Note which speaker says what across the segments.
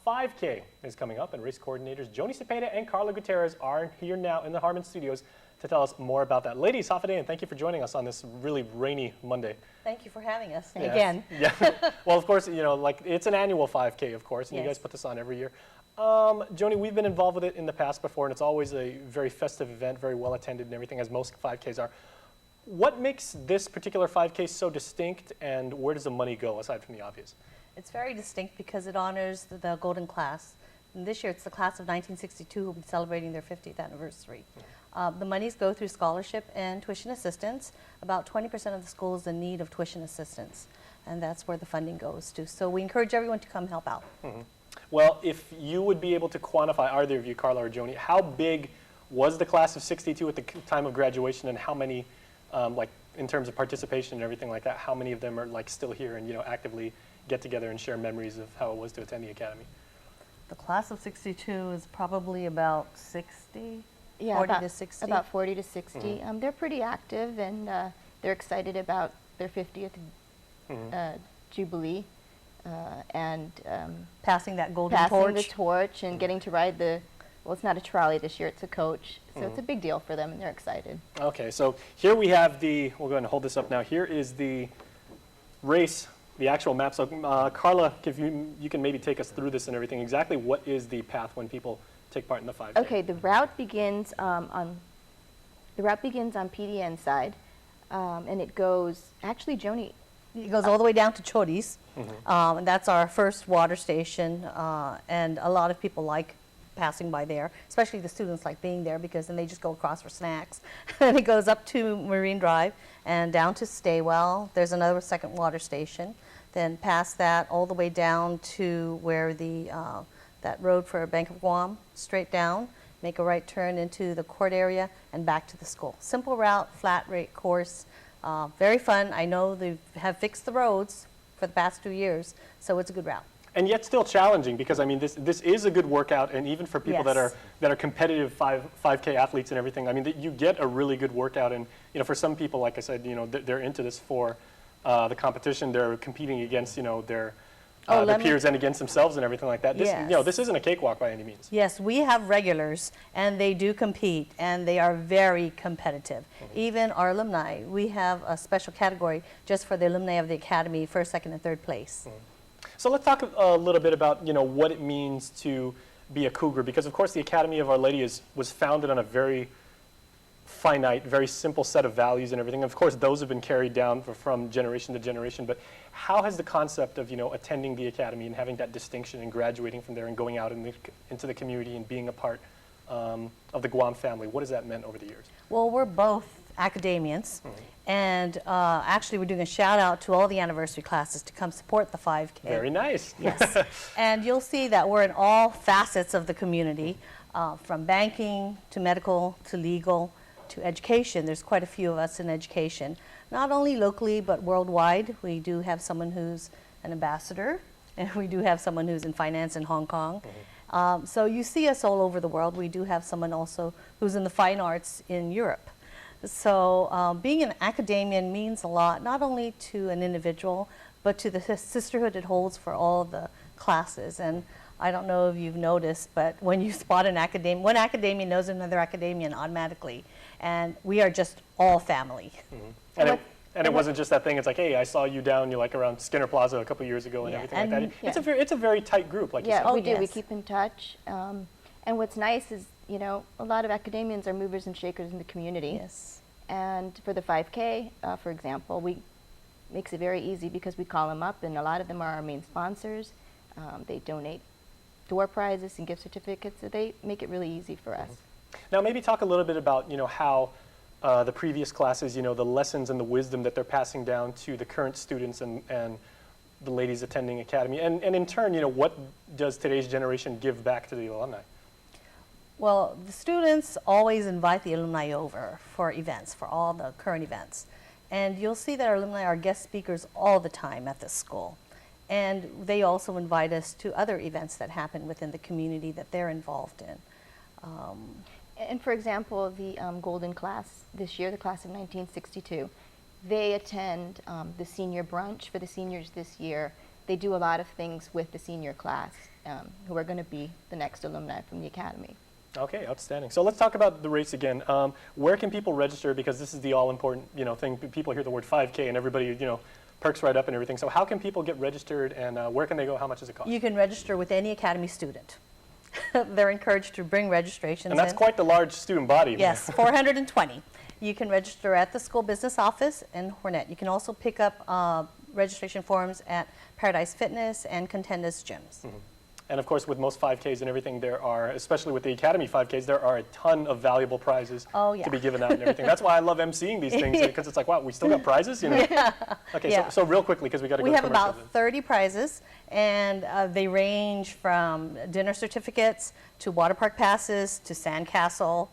Speaker 1: 5K is coming up, and race coordinators Joni Cepeda and Carla Gutierrez are here now in the Harmon Studios to tell us more about that. Ladies, hafa and thank you for joining us on this really rainy Monday.
Speaker 2: Thank you for having us
Speaker 1: again. Yeah. Well, of course, you know, like it's an annual 5K, of course, and you guys put this on every year. Joni, we've been involved with it in the past before, and it's always a very festive event, very well attended and everything, as most 5Ks are. What makes this particular 5K so distinct, and where does the money go, aside from the obvious?
Speaker 2: It's very distinct because it honors the golden class. And this year it's the class of 1962 who will be celebrating their 50th anniversary. The monies go through scholarship and tuition assistance. About 20% of the school is in need of tuition assistance, and that's where the funding goes to. So we encourage everyone to come help out.
Speaker 1: Well, if you would be able to quantify, either of you, Carla or Joni, how big was the class of 62 at the time of graduation, and how many, like in terms of participation and everything like that, how many of them are like still here and, you know, actively get together and share memories of how it was to attend the academy?
Speaker 2: The class of 62 is probably about 60,
Speaker 3: yeah,
Speaker 2: 40 to 60.
Speaker 3: About 40 to 60. They're pretty active, and they're excited about their 50th Jubilee and
Speaker 2: passing that golden
Speaker 3: passing the torch and getting to ride the, well, it's not a trolley this year, it's a coach. So it's a big deal for them, and they're excited.
Speaker 1: Okay, so here we have the, we'll go ahead and hold this up now. Here is the race, the actual map. So Carla, if you can maybe take us through this and everything. Exactly what is the path when people take part in the 5K?
Speaker 3: Okay, the route begins on PDN side, and it goes, actually, Joni,
Speaker 2: it goes all the way down to Chodi's, and that's our first water station, and a lot of people like passing by there, especially the students like being there, because then they just go across for snacks. And it goes up to Marine Drive and down to Staywell. There's another second water station. Then past that all the way down to where the that road for Bank of Guam, straight down, make a right turn into the court area and back to the school. Simple route, flat rate course, very fun. I know they have fixed the roads for the past 2 years, so it's a good route. And
Speaker 1: yet still challenging, because I mean this is a good workout, and even for people that are competitive 5K athletes and everything, I mean you get a really good workout. And you know, for some people, like I said, you know, they're into this for the competition. They're competing against, you know, their peers and against themselves and everything like that. This, you know, this isn't a cakewalk by any means.
Speaker 2: Yes, we have regulars, and they do compete, and they are very competitive. Even our alumni, we have a special category just for the alumni of the academy, first, second, and third place.
Speaker 1: So let's talk a little bit about, you know, what it means to be a Cougar, because of course the Academy of Our Lady was founded on a very finite, very simple set of values and everything. Of course, those have been carried down from generation to generation, but how has the concept of, you know, attending the academy and having that distinction and graduating from there and going out into the community and being a part of the Guam family, what has that meant over the years?
Speaker 2: Well, we're both academians, and actually we're doing a shout out to all the anniversary classes to come support the 5K.
Speaker 1: Very nice.
Speaker 2: Yes. And you'll see that we're in all facets of the community, from banking to medical to legal to education. There's quite a few of us in education, not only locally but worldwide. We do have someone who's an ambassador, and we do have someone who's in finance in Hong Kong. So you see us all over the world. We do have someone also who's in the fine arts in Europe. So being an academician means a lot, not only to an individual, but to the sisterhood it holds for all the classes. And I don't know if you've noticed, but when you spot an academic, one academician knows another academician automatically, and we are just all family.
Speaker 1: And it wasn't just that thing. It's like, hey, I saw you down, you like around Skinner Plaza a couple years ago and everything like that. It's a very tight group, like you said.
Speaker 3: Yeah, we do. We keep in touch. And what's nice is, you know, a lot of academians are movers and shakers in the community.
Speaker 2: Yes.
Speaker 3: And for the 5K, for example, makes it very easy because we call them up, and a lot of them are our main sponsors. They donate door prizes and gift certificates, so they make it really easy for us.
Speaker 1: Now, maybe talk a little bit about, you know, how the previous classes, you know, the lessons and the wisdom that they're passing down to the current students and the ladies attending academy, and in turn, you know, what does today's generation give back to the alumni?
Speaker 2: Well, the students always invite the alumni over for events, for all the current events. And you'll see that our alumni are guest speakers all the time at this school. And they also invite us to other events that happen within the community that they're involved in.
Speaker 3: And for example, the Golden class this year, the class of 1962, they attend the senior brunch for the seniors this year, they do a lot of things with the senior class who are going to be the next alumni from the academy.
Speaker 1: Okay, outstanding. So let's talk about the race again. Where can people register? Because this is the all-important, thing. People hear the word 5K and everybody, perks right up and everything. So how can people get registered, and where can they go? How much does it cost?
Speaker 2: You can register with any academy student. They're encouraged to bring registrations
Speaker 1: And that's
Speaker 2: in.
Speaker 1: quite the large student body.
Speaker 2: Yes, 420. You can register at the school business office in Hornet. You can also pick up registration forms at Paradise Fitness and Contenda's gyms.
Speaker 1: Mm-hmm. And of course, with most 5Ks and everything, there are, especially with the Academy 5Ks, there are a ton of valuable prizes to be given out and everything. That's why I love emceeing these things, because it's like, wow, we still got prizes,
Speaker 2: Yeah.
Speaker 1: Okay,
Speaker 2: Yeah.
Speaker 1: so real quickly, because we got to go
Speaker 2: We
Speaker 1: to
Speaker 2: have
Speaker 1: commercial
Speaker 2: about 30 prizes, and they range from dinner certificates to water park passes to sandcastle,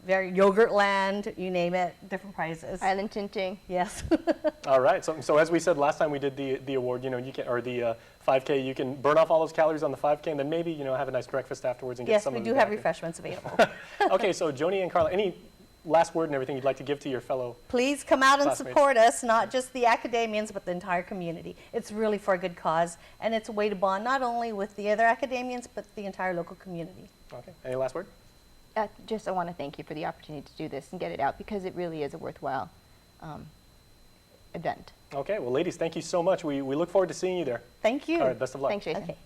Speaker 2: very Yogurtland, you name it, different prizes.
Speaker 3: Island tinting.
Speaker 2: Yes.
Speaker 1: All right. So as we said last time we did the award, you can, or the 5K, you can burn off all those calories on the 5K, and then maybe have a nice breakfast afterwards and get
Speaker 2: Yes,
Speaker 1: some
Speaker 2: we
Speaker 1: of
Speaker 2: do
Speaker 1: it
Speaker 2: have
Speaker 1: back.
Speaker 2: refreshments available.
Speaker 1: Okay, so Joni and Carla, any last word and everything you'd like to give to your fellow?
Speaker 2: Please come out and
Speaker 1: Classmates.
Speaker 2: support us, not just the academians, but the entire community. It's really for a good cause, and it's a way to bond not only with the other academians, but the entire local community.
Speaker 1: Okay. Any last word?
Speaker 3: I want to thank you for the opportunity to do this and get it out, because it really is a worthwhile event.
Speaker 1: Okay. Well, ladies, thank you so much. We look forward to seeing you there.
Speaker 2: Thank you.
Speaker 1: All right. Best of luck.
Speaker 3: Thanks, Jason.
Speaker 2: Okay.